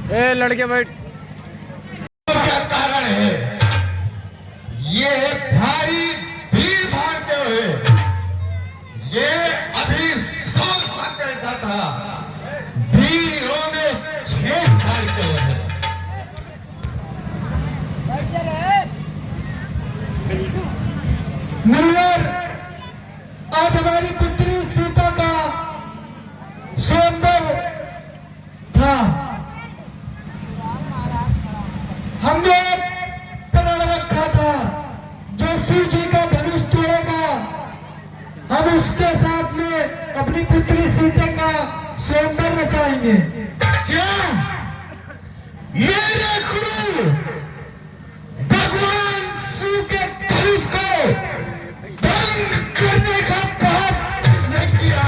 ए लड़के बैठ। क्या कारण है? ये भारी भीड़ भाड़ के हुए, ये अभी 100 साल कैसा था, भीड़ों में छेड़छाड़ के हुए। मुनिवर, आज हमारी पुत्री सीता का स्वयंवर था। हमने प्रण रखा था, जो शिव जी का धनुष तोड़ेगा हम उसके साथ में अपनी पुत्री सीता का स्वयंवर रचाएंगे। क्या मेरे गुरु भगवान शिव के धनुष को भंग करने का पाप किसने किया?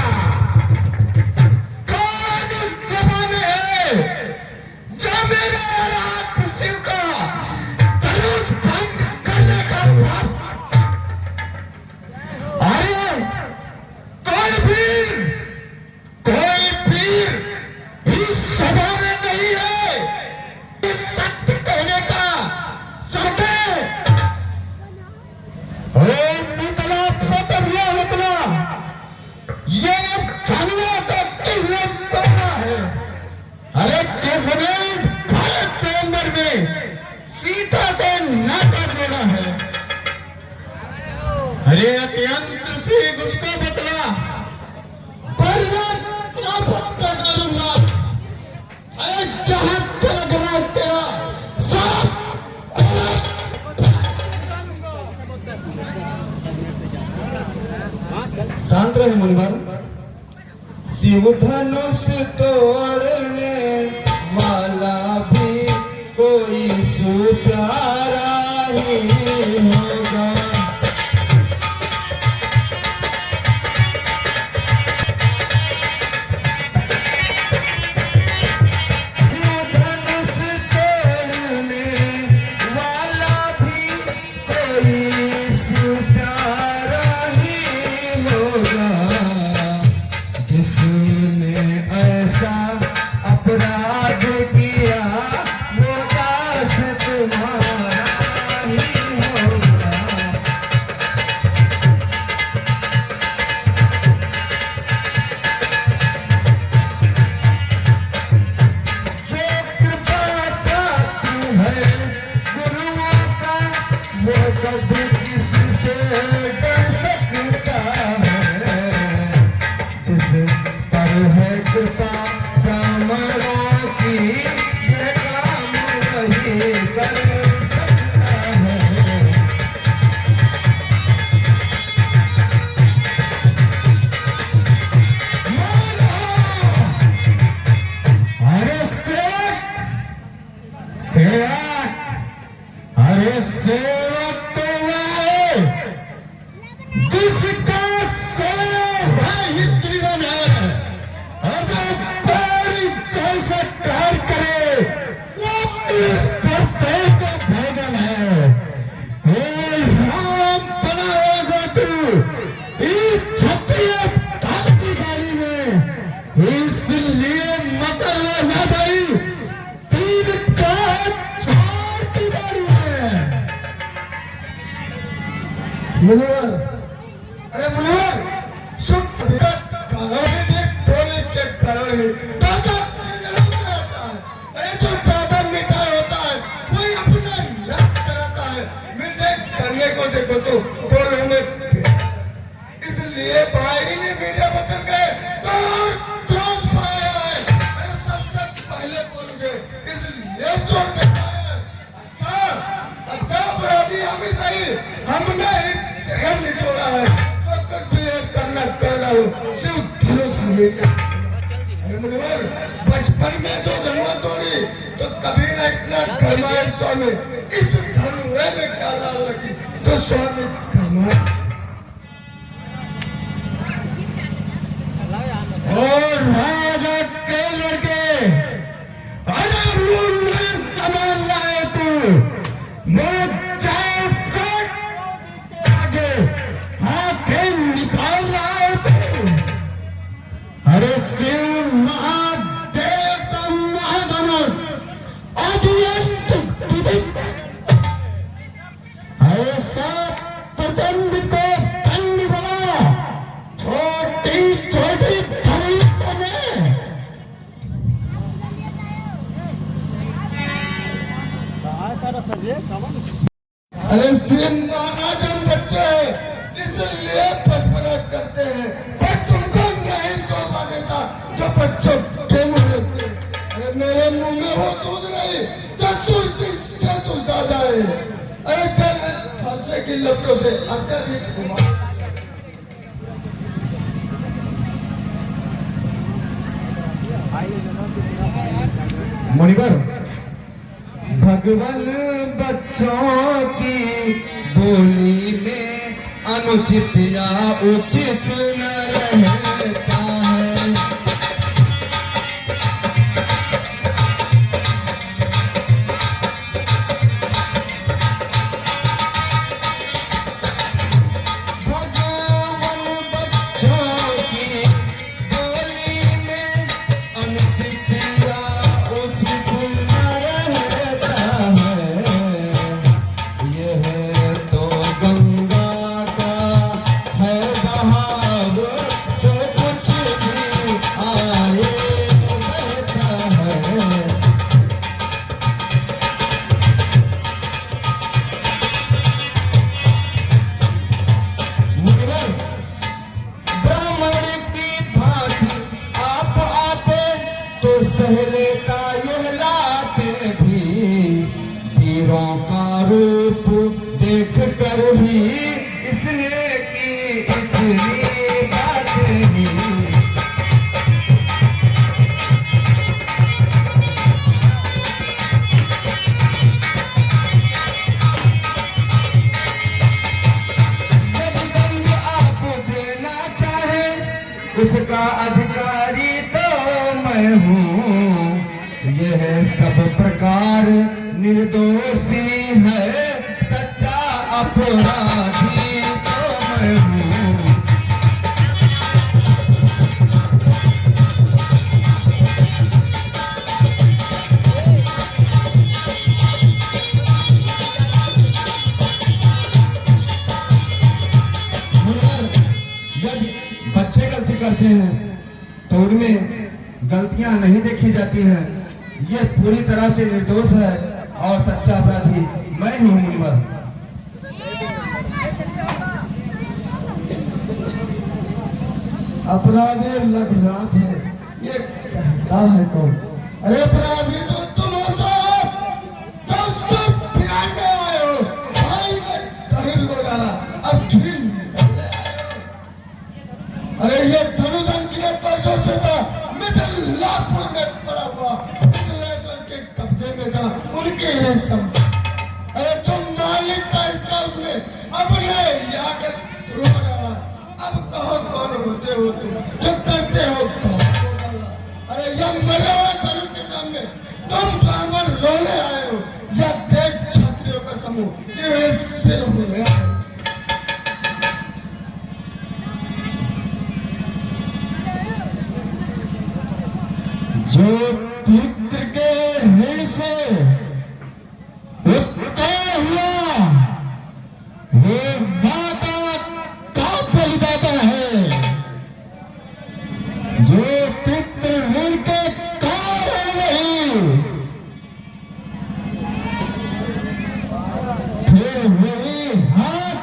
कौन उस जमाने है जो मेरे रात शिव का धनुष भंग करने का पाप? अरे कोई वीर इस सभा में नहीं है इस सत्य कहने का सत्य। ये जानवर तो किसने तोड़ा है? अरे किसने इस भारत स्वयंवर में सीता से नाता जोड़ा है? अरे अत्यंत से उसका बदला जहां तेरा तेरा सब शांत रहे मुनिवर। शिव धनुष तोड़ने वाला भी कोई सुप्यारा ही होगा। अरे सेवक तो है जिसका सेवा ही जीवन है, और जो पूरी जैसे कार्य करे वो इस पृथ्वी का भोजन है। हे राम बनाएगा तू इस क्षत्रिय काल की गाड़ी में, इसलिए मचलना ना भाई तीन का चार की गाड़ी है। मुनिवर, अरे मुनिवर, सुख का कारण ही बोले के कारण ही ताकत आता है। अरे जो ज्यादा मीठा होता है वही अपना नष्ट कराता है। मीठे करने को देखो तो गोलों में, इसलिए भाई ने मीठे वचन गए तो क्रोध पाया है। अरे सबसे पहले बोल गए इसलिए छोड़ देता है। अच्छा अपराधी हम ही सही, हमने शहर निचोड़ा है तो तक भी एक करना करना हो सिर्फ धनुष हमें। अरे मुनिवर, बचपन में जो धनुआ तोड़ी तो कभी ना इतना गरमाए स्वामी, इस धनुए में क्या लाल लगी तो स्वामी गरमाए। और राजा के लड़के अरे रूल में सामान लाए तू जैसे आगे आंखें निकाल लाए तू। अरे शिव महादेव का महाधनुष अरे सिर्फ महाराज हम बच्चे हैं इसलिए बचपना करते हैं, पर तुमको नहीं शोभा देता जो बच्चों के मुंह लगते। अरे मेरे मुंह में वो दूध नहीं जो तुलसी से तुलसा जाए। अरे कल फलसे की लपटों से अत्यधिक घुमा। मुनिवर, भगवान बच्चों की बोली में अनुचित या उचित न रहता है। भगवान बच्चों की बोली में अनुचित या उचित न रहता है। यह तो गंगा का है बहाव, जो कुछ भी आए बहता है। मुनिवर, ब्राह्मण की भांति आप आते तो सह लेता यह लाते भी। पीरों का रूप देख कर ही इसने की इतनी बातें ही। जब दंड आप देना चाहे उसका अधिकारी तो मैं हूँ। यह सब प्रकार निर्दोषी है, सच्चा अपराधी तो मैं हूँ। यदि बच्चे गलती करते हैं तो उनमें गलतियां नहीं देखी जाती हैं। ये पूरी तरह से निर्दोष है और सच्चा अपराधी मैं हूँ मुनिवर। अपराधी लघुनाथ है, ये कहता है कौन? अरे अपराधी तो तुम हो साहब, जो सब बिगाड़ने आए हो। भाई ने दही को डाला, अब घी निकल ले आए हो। अरे ये धनुष अंकित परसों से था, मिथिलापुर में पड़ा हुआ, मिथिलेश्वर के कब्जे में था, उनके ये सब। अरे जो मालिक था इसका उसने अपने यहाँ के थ्रू डाला। अब कहो कौन होते हो तुम जो करते हो कहो। अरे यह मरे हुए धनुष के सामने तुम ब्राह्मण रोने आए हो, या देख क्षत्रियों का समूह ये सिर हो गया। जो पितृ के ऋण से उत्पन्न हुआ वो माता का बलिदाता है। जो पितृ ऋण के कारण नहीं, फिर वही हाथ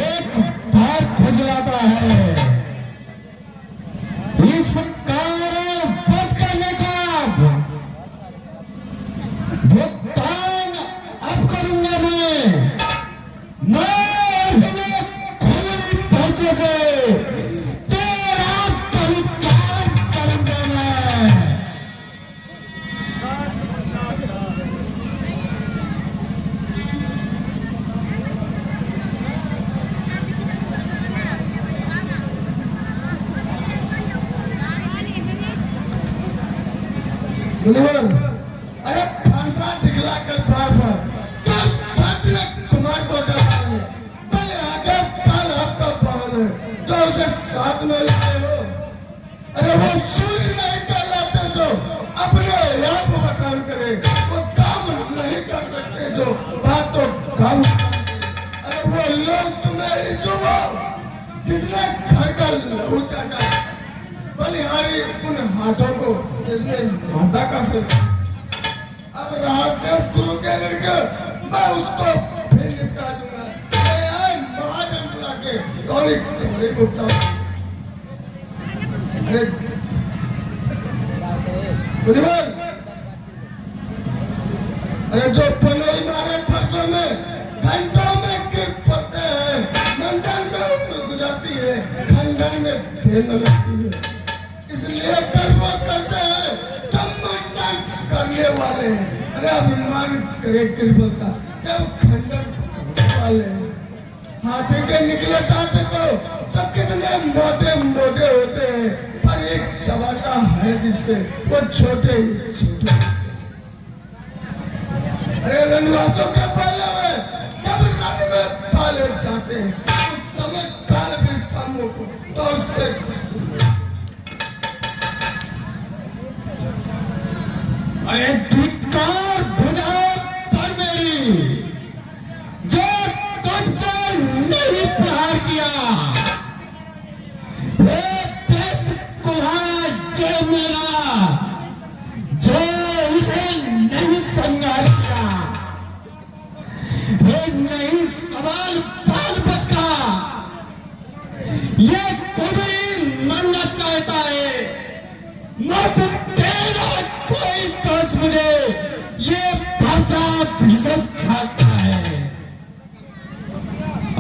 एक बार खुजलाता है। इस कारण वध करने का भुगतान अब करूंगा मैं अपने खून पर्चे से तेरा परित्याग करूंगा मैं। मुनिवर, अरे फांसा दिखला कर बार बार तो छात्र कुमार को डरा है, भले आगे काल आपका पावन है जो उसे साथ में लाए हो। अरे वो सूर्य नहीं कहलाते जो अपने आप बखान करे, वो काम नहीं कर सकते जो बात तो काम। अरे वो लोग तुम्हें ही चुभो जिसने घर का लहू चाटा, बलिहारी उन हाथों को जिसने माता का सिर। अब रहस्य गुरु के लड़के मैं उसको फिर निपटा दूंगा। अरे यार महाजन बुला के कौड़ी कौड़ी उठता हूँ। अरे मुनिवर, अरे जो पनोई मारे फरसों में घंटों में गिर पड़ते हैं, मंडल में उम्र गुजरती है, खंडन में देर लगती है। इसलिए कर्म करते हैं तो मंडन करने वाले हैं। अरे अभिमान करे कृपा का जब खंडन करने वाले हैं। हाथी के निकले दांत को तो कितने मोटे मोटे होते हैं, पर एक चबाता है जिससे वो छोटे ही छोटे। अरे रनवासों के पहले हुए जब रण में पाले जाते हैं उस समय काल भी सम्मुख तो उससे अरे धिक्कार भुजा पर मेरी, जो तुझ पर नहीं प्रहार किया। हे दैत्य कुल्हाड़ा जय मेरा, जो उसे नहीं संहार किया। हे नहीं सवाल बालबत का, ये कोई मरना चाहता है। मत तेरा कोई दोष मुझे ये भाषा भीषण छाता है।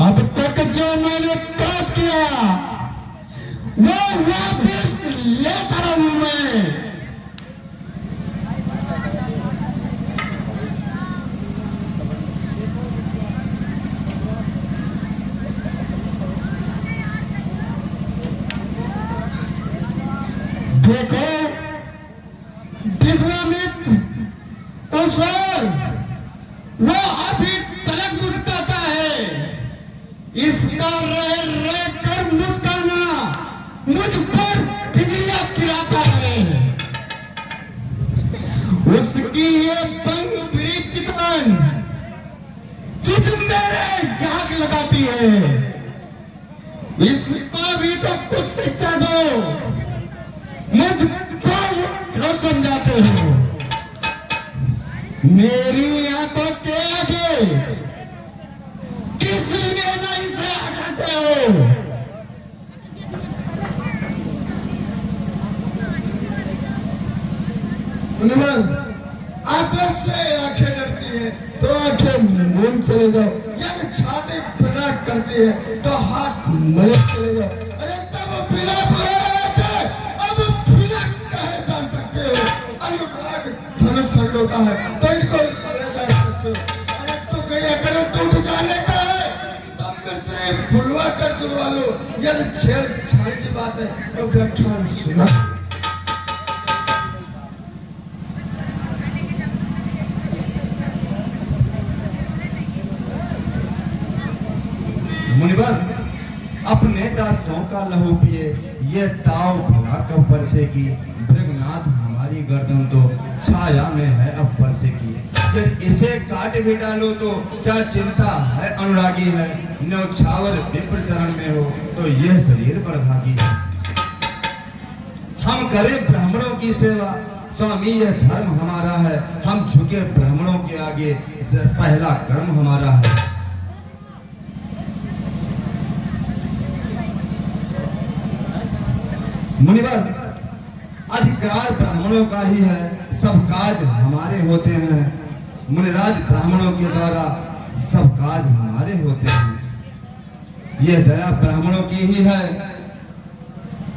अब तक जो मैंने पाप किया वो वापस लेता रहूं मैं। देखो विश्वामित्र उसर वो अभी तलक मुस्कुराता है। इसका रह रह कर मुस्कुराना मुझ पर बिजलियां गिराता है। उसकी ये बंग बिरी चितवन चित मेरे आग लगाती है। इसको भी तो कुछ शिक्षा दो, मुझको क्यों समझाते हो? मेरी आंखों के आगे किस लिए नहीं से हटाते हो? मुनिवर, आंखों से आंखें डरती है तो आंखें मूंद चले जाओ, यदि छाती पीड़ा करती है तो हाथ मलक चले जाओ। अरे तब बिना बुलाए धनुष खंडों का है तो इनको ले जा सकते हो। अरे तो कहीं अगर टूट जाने का है तब मिस्त्री बुलवा कर जुड़वा लो। यदि छेड़छाड़ की बात है तो व्याख्यान सुना। मुनिवर, अपने दासों का लहू पिए, ये ताव भला कब बरसेगी। भृगनाथ हमारी गर्दन तो छाया में है अब बरसेगी। यदि इसे काट भी डालो तो क्या चिंता है, अनुरागी है। न्यौछावर विप्र चरण में हो तो यह शरीर बड़भागी है। हम करें ब्राह्मणों की सेवा, स्वामी यह धर्म हमारा है। हम झुके ब्राह्मणों के आगे, पहला कर्म हमारा है। मुनिवर, अधिकार ब्राह्मणों का ही है, सब काज हमारे होते हैं। मुनिराज ब्राह्मणों के द्वारा सब काज हमारे होते हैं। यह दया ब्राह्मणों की ही है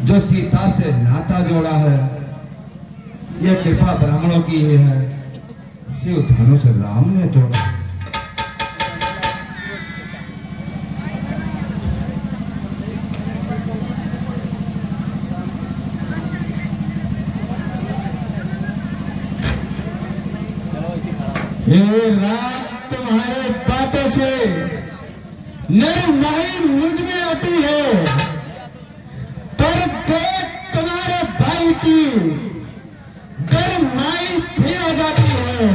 जो सीता से नाता जोड़ा है। यह कृपा ब्राह्मणों की ही है, शिव धनुष राम ने तोड़ा। ये रात तुम्हारे बातों से निर्मोही मुझ में आती है, पर देख तुम्हारे भाई की गरमाई फिर आ जाती है।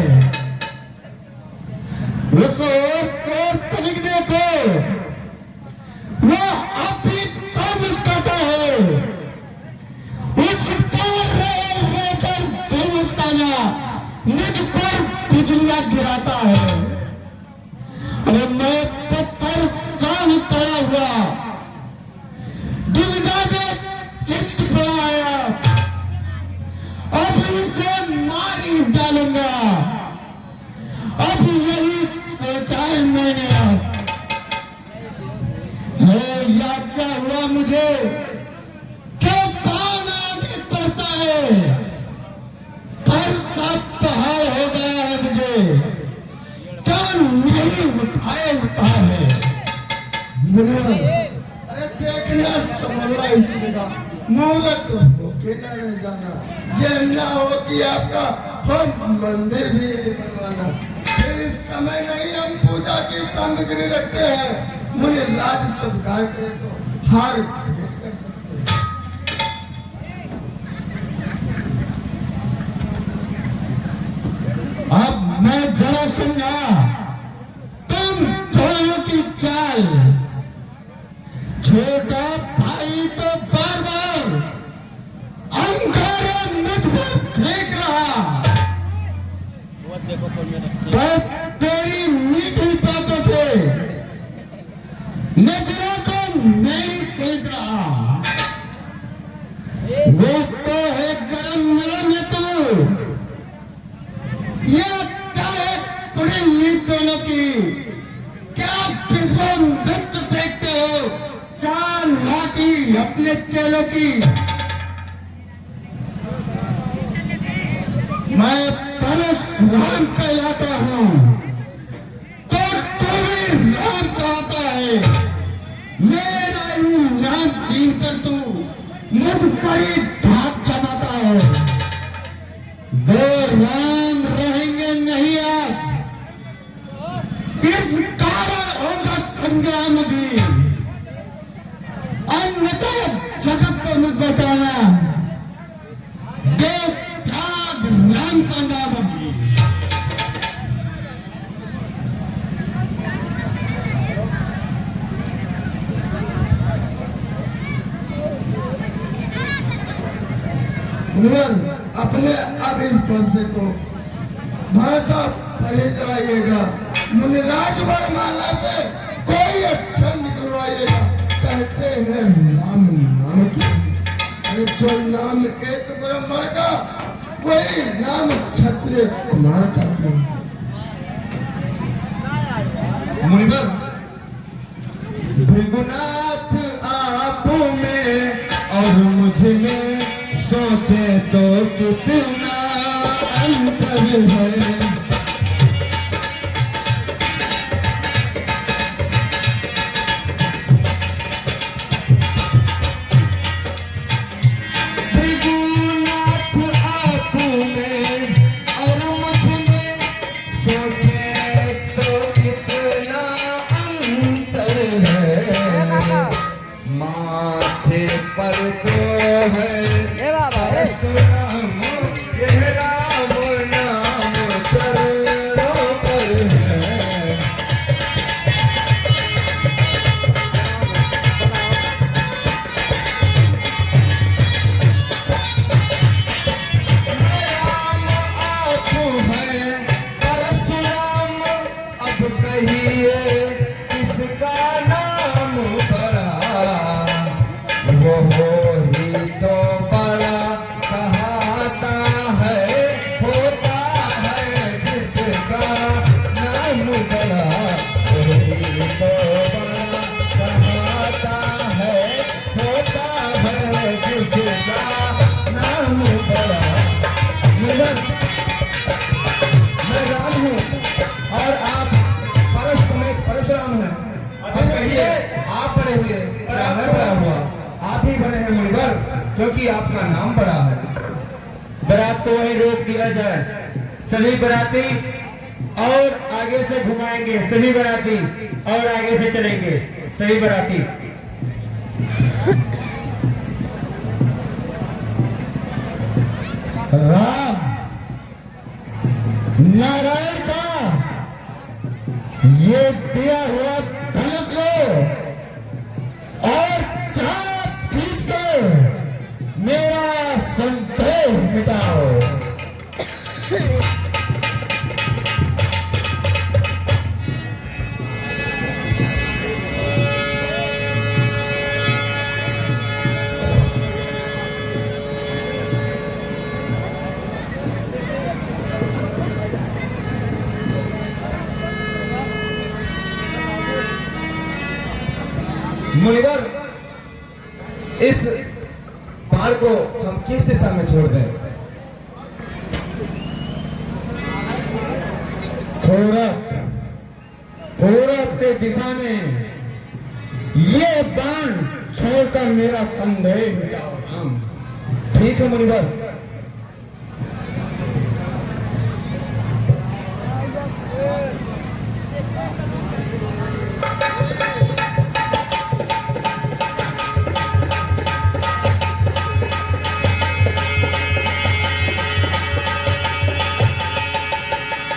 उस ओर को तनिक देखो, वो अपनी तो मुस्कुराता है। उस पर रहकर तू मुस्कुराना मुझ पर बिजलियां गिराता है। अरे मैं पत्थर सान तोड़ा हुआ दुविधा में चित पड़ा आया, अब इसे मार ही डालूंगा। अब यही सोचा है मैंने। ये याद क्या हुआ मुझे, क्यों कौन आगे करता है, पर सब पहाड़ हो गया है मुझे, क्यों नहीं उठा है। अरे देखना समझना इसी जगह, मुहूर्त होके ना रह जाना। ये ना हो कि आपका हम मंदिर भी बनवाना। फिर इस समय नहीं हम पूजा की सामग्री रखते हैं, मुझे राज स्वीकार करे तो हार भेंट कर सकते हैं। अब मैं जरा समझा तुम दोनों की चाल। छोटा भाई तो बार बार अंगारे मुझ पर फेंक रहा, पर तेरी मीठी बातों से नजरों को नहीं फेंक रहा। वो तो है गरम नरम है तू, ये क्या है कुड़िल्ली दोनों की, क्या किसको नृत्य देखते हो चाल लाठी अपने चेलों की। मैं परशुराम कहलाता हूँ तो तू भी राम चाहता है। मेरा ही नाम छीन कर तू मुझ पर ही धाक जमाता है। दो राम रहेंगे नहीं आज, इस कारण होगा संग्राम भी, अन्यथा जगत को मत बचाना। देव त्याग राम का नाम भी। अपने अब इस पर्से को भाषा पढ़े चलाइएगा। मुनि राजवरमाला से कोई अक्षर निकलवाइएगा। कहते हैं नाम नाम की, अरे जो नाम एक ब्राह्मण का वही नाम क्षत्रिय कुमार का क्यों? मुनिवर, भृगुनाथ आप में और मुझ में सोचे तो कितना अंतर है। भृगुनाथ आप में और मुझ में सोचे तो कितना अंतर है। माथे पर तो है परशुराम, यह राम नाम चरणों पर है। राम आप है परशुराम, अब कहिए किसका नाम बड़ा, वो ही तो बड़ा कहाता है, होता है जिसका नाम बड़ा, वही तो बड़ा कहाता है, होता है जिसका नाम बड़ा। मैं राम हूँ और आप परशुराम हैं। अब कहिए आप बड़े हुए या मैं बड़ा हुआ? आप ही बड़े हैं मुनिवर, क्योंकि आपका नाम बड़ा है। बारात तो वहीं रोक दिया जाए, सभी बाराती और आगे से घुमाएंगे, सभी बाराती और आगे से चलेंगे, सभी बाराती। राम नारायण का ये दिया हुआ धनुष लो और चाप खींच कर मेरा संदेह मिटाओ। मुनिवर, इस बाण को हम किस दिशा में छोड़ दें? पूरब के दिशा में ये बाण छोड़कर मेरा संदेह मिटाओ राम। ठीक है मुनिवर।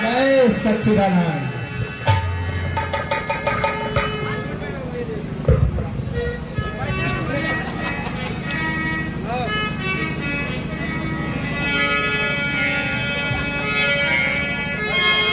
जय सच्चिदानंद।